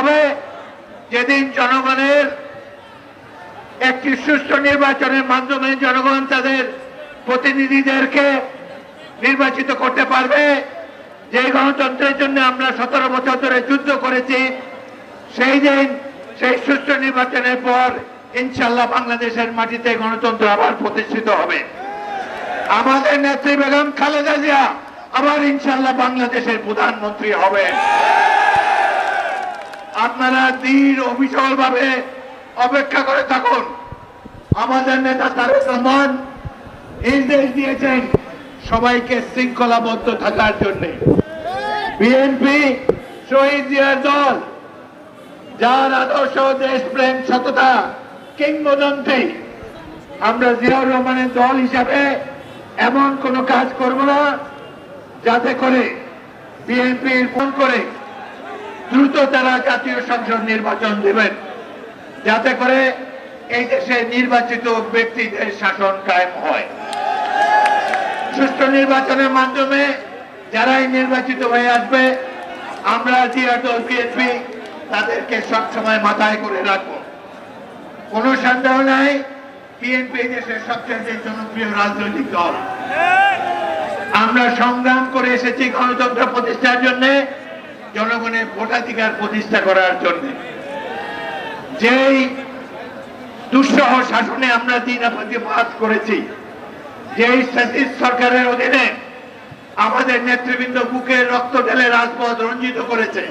হবে যেদিন জনগণের একটি সুষ্ঠু নির্বাচনের মাধ্যমে জনগণ তাদের প্রতিনিধিদেরকে নির্বাচিত করতে পারবে। যে গণতন্ত্রের জন্য আমরা 17 বছর ধরে যুদ্ধ করেছি, সেই দিন সেই সুষ্ঠু নির্বাচনের পর ইনশাআল্লাহ বাংলাদেশের মাটিতে গণতন্ত্র আবার প্রতিষ্ঠিত হবে। আমাদের নেত্রী বেগম খালেদা জিয়া আবার ইনশাআল্লাহ বাংলাদেশের প্রধানমন্ত্রী হবেন। আপনারা দৃঢ় অবিচল ভাবে অপেক্ষা করে থাকুন। আমাদের নেতা তারেক রহমান নির্দেশ দিয়েছেন সবাইকে শৃঙ্খলাবদ্ধ থাকার জন্য। বিএনপি শহীদ জিয়ার দল, যার আদর্শ দেশপ্রেম সততা কিংবদন্তি, আমরা জিয়াউর রহমানের দল হিসাবে এমন কোন কাজ করব না যাতে করে বিএনপির ফোন করে দ্রুত তারা জাতীয় সংসদ নির্বাচন দেবেন, যাতে করে এই দেশে নির্বাচিত ব্যক্তিদের শাসন কায়েম হয়। সুষ্ঠু নির্বাচনের মাধ্যমে যারাই নির্বাচিত হয়ে আসবে, আমরা জিয়া দল বিএনপি তাদেরকে সবসময় মাথায় করে রাখবো। কোন সন্দেহ নাই, বিএনপি দেশের সবচেয়ে জনপ্রিয় রাজনৈতিক দল। আমরা সংগ্রাম করে এসেছি গণতন্ত্র প্রতিষ্ঠার জন্য, জনগণের ভোটাধিকার প্রতিষ্ঠা করার জন্য। যেই দুঃসহ শাসনে আমরা দিনাতিপাত করেছি, যেই ফ্যাসিস্ট সরকারের অধীনে আমাদের নেতৃবৃন্দ বুকের রক্ত ঢেলে রাজপথ রঞ্জিত করেছে,